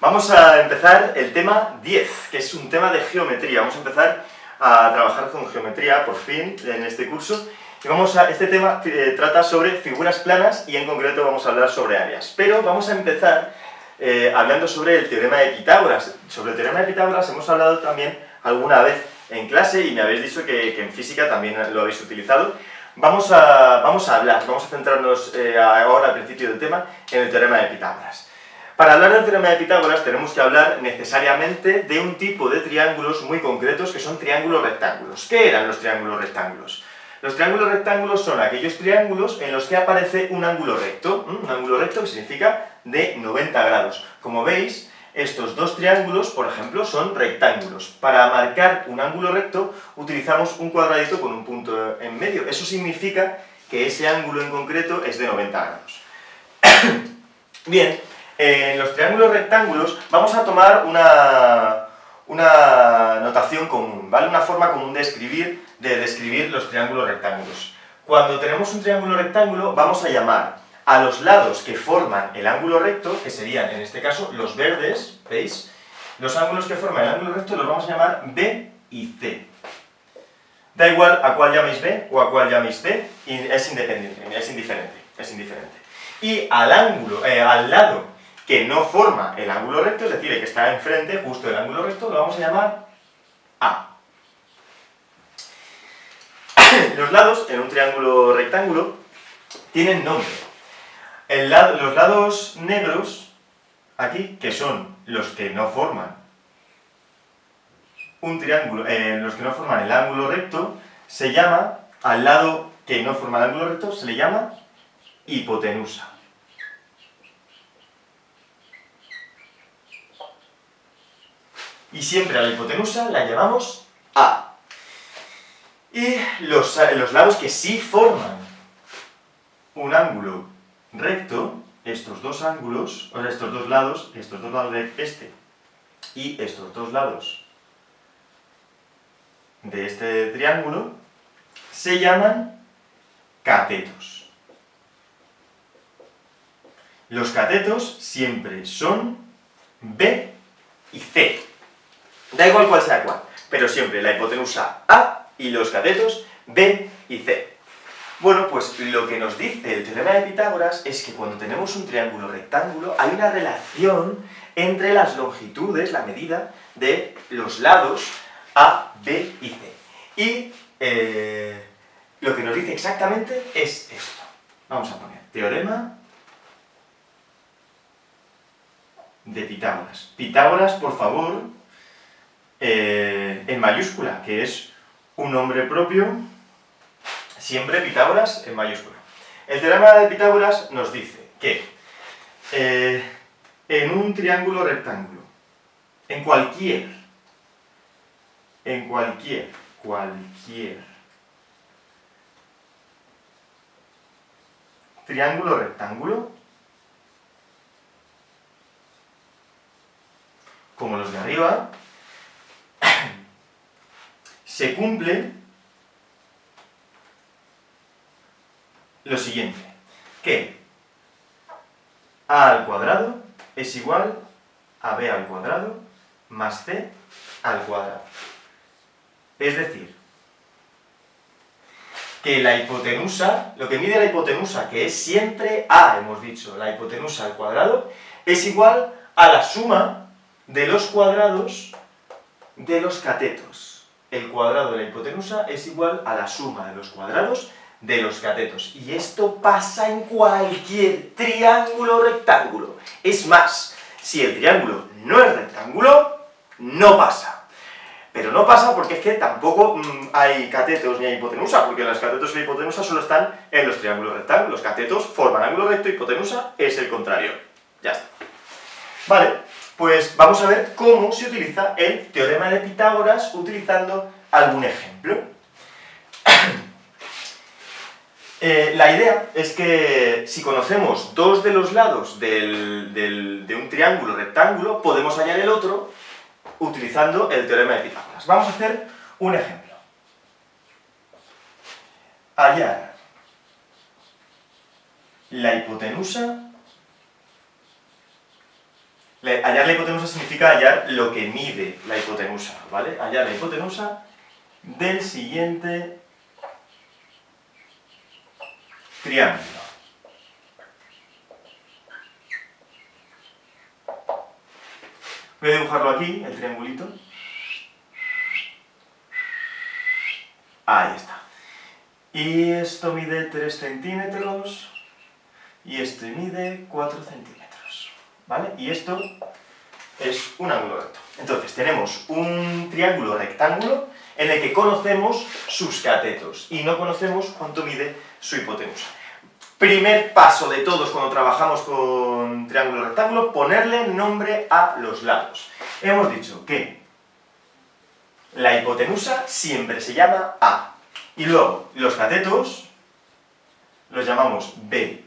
Vamos a empezar el tema 10, que es un tema de geometría. Vamos a empezar a trabajar con geometría, por fin, en este curso. Y este tema trata sobre figuras planas y en concreto vamos a hablar sobre áreas. Pero vamos a empezar hablando sobre el teorema de Pitágoras. Sobre el teorema de Pitágoras hemos hablado también alguna vez en clase y me habéis dicho que en física también lo habéis utilizado. Vamos a centrarnos ahora al principio del tema en el teorema de Pitágoras. Para hablar del teorema de Pitágoras tenemos que hablar necesariamente de un tipo de triángulos muy concretos que son triángulos rectángulos. ¿Qué eran los triángulos rectángulos? Los triángulos rectángulos son aquellos triángulos en los que aparece un ángulo recto que significa de 90 grados. Como veis, estos dos triángulos, por ejemplo, son rectángulos. Para marcar un ángulo recto utilizamos un cuadradito con un punto en medio. Eso significa que ese ángulo en concreto es de 90 grados. Bien, en los triángulos rectángulos vamos a tomar una notación común, ¿vale? Una forma común de describir los triángulos rectángulos. Cuando tenemos un triángulo rectángulo vamos a llamar a los lados que forman el ángulo recto, que serían en este caso los verdes, ¿veis? Los ángulos que forman el ángulo recto los vamos a llamar B y C. Da igual a cuál llaméis B o a cuál llaméis C, es indiferente. Y al lado que no forma el ángulo recto, es decir, el que está enfrente, justo del ángulo recto, lo vamos a llamar A. Los lados en un triángulo rectángulo tienen nombre. Los lados negros, aquí, que son los que no forman un triángulo, los que no forman el ángulo recto, se llama, al lado que no forma el ángulo recto, se le llama hipotenusa. Y siempre a la hipotenusa la llamamos A. Y los lados que sí forman un ángulo recto, estos dos ángulos, o sea, estos dos lados de este y estos dos lados de este triángulo, se llaman catetos. Los catetos siempre son B y C. Da igual cuál sea cuál, pero siempre la hipotenusa A y los catetos B y C. Bueno, pues lo que nos dice el teorema de Pitágoras es que cuando tenemos un triángulo rectángulo hay una relación entre las longitudes, la medida de los lados A, B y C. Y lo que nos dice exactamente es esto. Vamos a poner teorema de Pitágoras. Pitágoras, por favor, en mayúscula, que es un nombre propio, siempre Pitágoras en mayúscula. El teorema de Pitágoras nos dice que en un triángulo rectángulo, en cualquier triángulo rectángulo, como los de arriba, se cumple lo siguiente, que A al cuadrado es igual a B al cuadrado más C al cuadrado. Es decir, que la hipotenusa, lo que mide la hipotenusa, que es siempre A, hemos dicho, la hipotenusa al cuadrado, es igual a la suma de los cuadrados de los catetos. El cuadrado de la hipotenusa es igual a la suma de los cuadrados de los catetos. Y esto pasa en cualquier triángulo rectángulo. Es más, si el triángulo no es rectángulo, no pasa. Pero no pasa porque es que tampoco hay catetos ni hay hipotenusa, porque los catetos y la hipotenusa solo están en los triángulos rectángulos. Los catetos forman ángulo recto, hipotenusa es el contrario. Ya está. Vale, pues vamos a ver cómo se utiliza el teorema de Pitágoras utilizando algún ejemplo. La idea es que si conocemos dos de los lados de un triángulo rectángulo, podemos hallar el otro utilizando el teorema de Pitágoras. Vamos a hacer un ejemplo. Hallar la hipotenusa Hallar la hipotenusa significa hallar lo que mide la hipotenusa, ¿vale? Hallar la hipotenusa del siguiente triángulo. Voy a dibujarlo aquí, el triangulito. Ahí está. Y esto mide 3 centímetros y esto mide 4 centímetros, ¿vale? Y esto es un ángulo recto. Entonces, tenemos un triángulo rectángulo en el que conocemos sus catetos y no conocemos cuánto mide su hipotenusa. Primer paso de todos cuando trabajamos con triángulo rectángulo, ponerle nombre a los lados. Hemos dicho que la hipotenusa siempre se llama A. Y luego, los catetos los llamamos B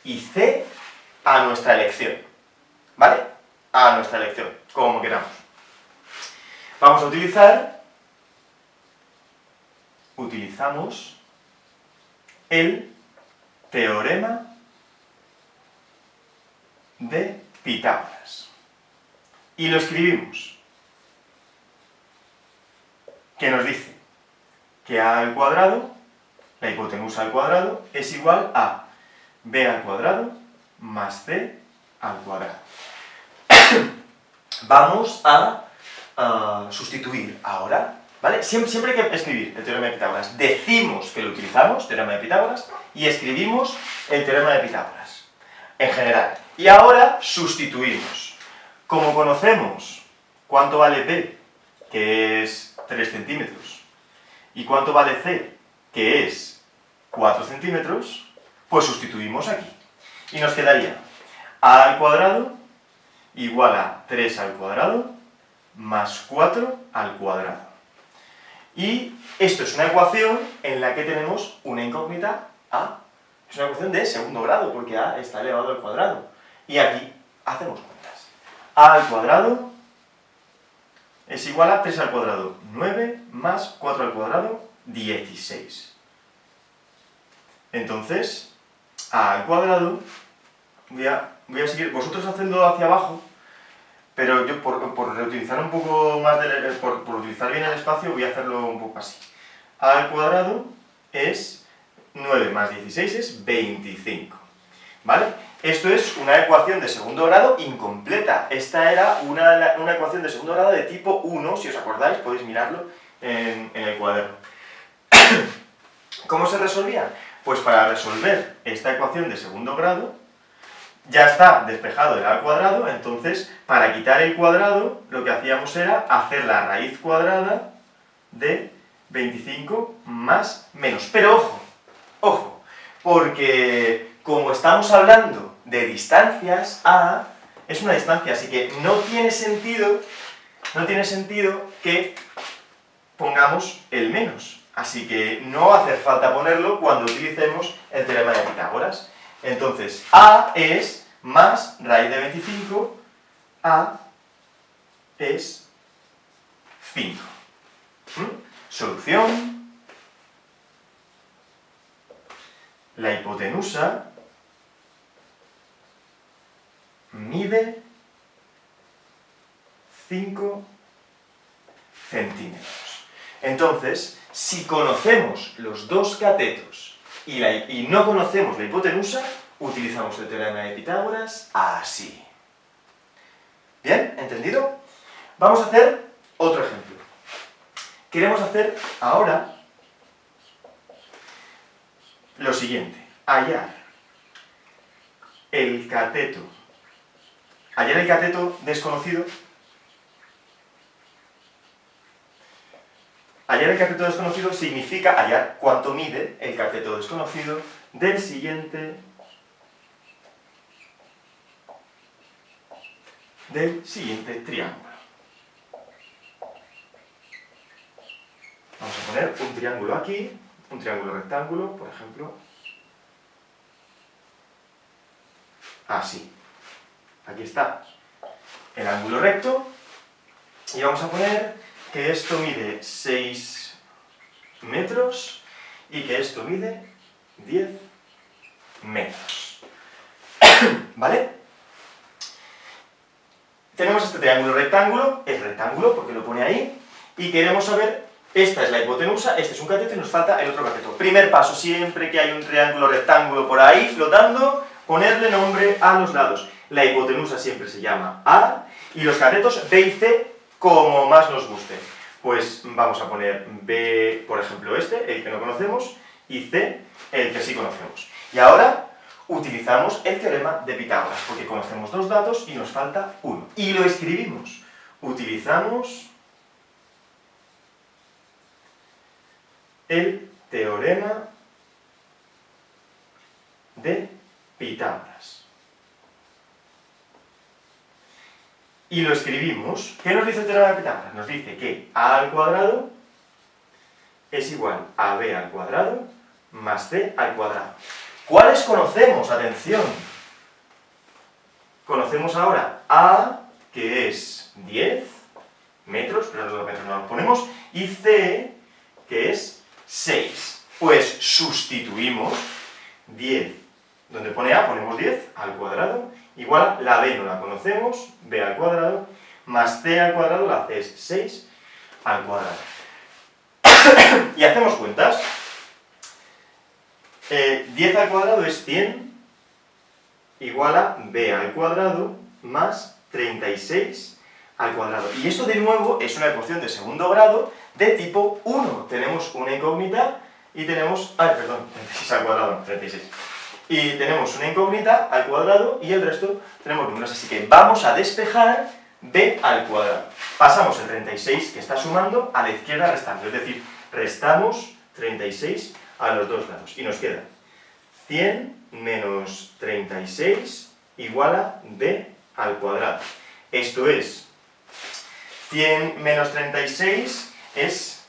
y C a nuestra elección. ¿Vale? A nuestra elección, como queramos. Vamos a utilizamos el teorema de Pitágoras. Y lo escribimos. Que nos dice que A al cuadrado, la hipotenusa al cuadrado, es igual a B al cuadrado más C al cuadrado. Vamos a sustituir ahora, ¿vale? Siempre hay que escribir el teorema de Pitágoras. Decimos que lo utilizamos, teorema de Pitágoras, y escribimos el teorema de Pitágoras, en general. Y ahora sustituimos. Como conocemos cuánto vale B, que es 3 centímetros, y cuánto vale C, que es 4 centímetros, pues sustituimos aquí. Y nos quedaría A al cuadrado igual a 3 al cuadrado más 4 al cuadrado. Y esto es una ecuación en la que tenemos una incógnita A. Es una ecuación de segundo grado, porque A está elevado al cuadrado. Y aquí hacemos cuentas. A al cuadrado es igual a 3 al cuadrado, 9 más 4 al cuadrado, 16. Entonces, A al cuadrado, voy a seguir, vosotros hacedlo hacia abajo, pero yo por reutilizar un poco más, por utilizar bien el espacio, voy a hacerlo un poco así. A al cuadrado es 9 más 16 es 25, ¿vale? Esto es una ecuación de segundo grado incompleta. Esta era una ecuación de segundo grado de tipo 1, si os acordáis, podéis mirarlo en el cuaderno. ¿Cómo se resolvía? Pues para resolver esta ecuación de segundo grado, ya está despejado el A al cuadrado, entonces para quitar el cuadrado lo que hacíamos era hacer la raíz cuadrada de 25 más menos. Pero ojo, ojo, porque como estamos hablando de distancias, A es una distancia, así que no tiene sentido que pongamos el menos. Así que no hace falta ponerlo cuando utilicemos el teorema de Pitágoras. Entonces, A es más raíz de 25, A es 5. Solución. La hipotenusa mide 5 centímetros. Entonces, si conocemos los dos catetos y no conocemos la hipotenusa, utilizamos el teorema de Pitágoras así. ¿Bien? ¿Entendido? Vamos a hacer otro ejemplo. Queremos hacer ahora lo siguiente. Hallar el cateto desconocido. Hallar el cateto desconocido significa hallar cuánto mide el cateto desconocido del siguiente triángulo. Vamos a poner un triángulo aquí, un triángulo rectángulo, por ejemplo, así. Aquí está el ángulo recto y vamos a poner que esto mide 6 metros y que esto mide 10 metros. ¿Vale? tenemos este triángulo rectángulo, es rectángulo porque lo pone ahí, y queremos saber, esta es la hipotenusa, este es un cateto y nos falta el otro cateto. Primer paso, siempre que hay un triángulo rectángulo por ahí flotando, ponerle nombre a los lados. La hipotenusa siempre se llama A, y los catetos B y C como más nos guste. Pues vamos a poner B, por ejemplo este, el que no conocemos, y C, el que sí conocemos. Y ahora utilizamos el teorema de Pitágoras, porque conocemos dos datos y nos falta uno. Y lo escribimos. Utilizamos el teorema de Pitágoras. Y lo escribimos. ¿Qué nos dice el teorema de Pitágoras? Nos dice que a al cuadrado es igual a b al cuadrado más c al cuadrado. ¿Cuáles conocemos? Atención. Conocemos ahora a, que es 10 metros, pero los metros no los ponemos, y c, que es 6. Pues sustituimos 10, donde pone a, ponemos 10 al cuadrado, igual a la b no la conocemos, b al cuadrado, más c al cuadrado, la c es 6 al cuadrado. Y hacemos cuentas. 10 al cuadrado es 100, igual a b al cuadrado más 36 al cuadrado. Y esto de nuevo es una ecuación de segundo grado de tipo 1. Tenemos una incógnita y tenemos... Ay, perdón, 36 al cuadrado, 36. Y tenemos una incógnita al cuadrado y el resto tenemos números. Así que vamos a despejar b al cuadrado. Pasamos el 36 que está sumando a la izquierda restando. Es decir, restamos 36 a los dos lados. Y nos queda 100 menos 36 igual a b al cuadrado. Esto es 100 menos 36 es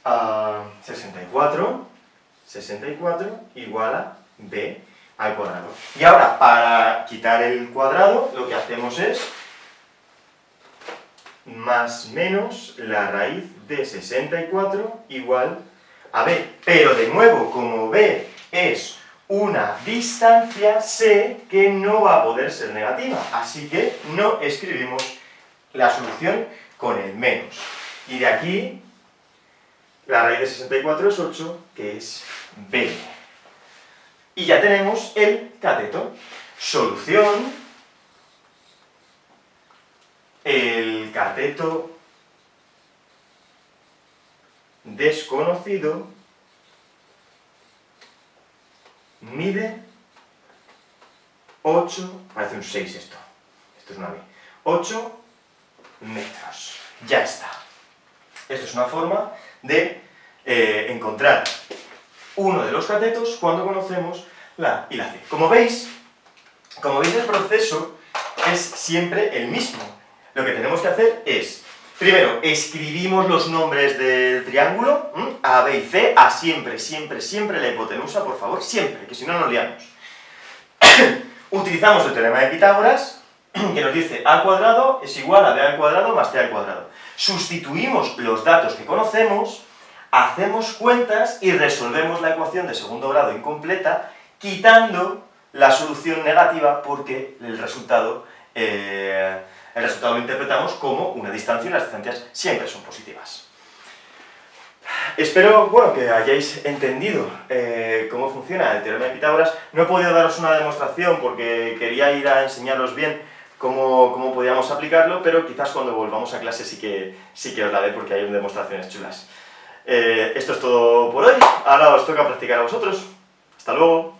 64. 64 igual a b al cuadrado. Y ahora, para quitar el cuadrado, lo que hacemos es más menos la raíz de 64 igual a b. Pero de nuevo, como b es una distancia, sé que no va a poder ser negativa. Así que no escribimos la solución con el menos. Y de aquí, la raíz de 64 es 8, que es b. Y ya tenemos el cateto. Solución. El cateto desconocido mide 8, parece un 6 esto es una B, 8 metros. Ya está. Esto es una forma de encontrar uno de los catetos cuando conocemos la A y la C. Como veis, el proceso es siempre el mismo. Lo que tenemos que hacer es, primero, escribimos los nombres del triángulo, A, B y C, A siempre, siempre, siempre la hipotenusa, por favor, siempre, que si no nos liamos. Utilizamos el teorema de Pitágoras, que nos dice A al cuadrado es igual a B al cuadrado más C al cuadrado. Sustituimos los datos que conocemos, hacemos cuentas y resolvemos la ecuación de segundo grado incompleta, quitando la solución negativa porque el resultado lo interpretamos como una distancia y las distancias siempre son positivas. Espero, bueno, que hayáis entendido cómo funciona el teorema de Pitágoras. No he podido daros una demostración porque quería ir a enseñaros bien cómo podíamos aplicarlo, pero quizás cuando volvamos a clase sí que os la dé porque hay demostraciones chulas. Esto es todo por hoy. Ahora os toca practicar a vosotros. Hasta luego.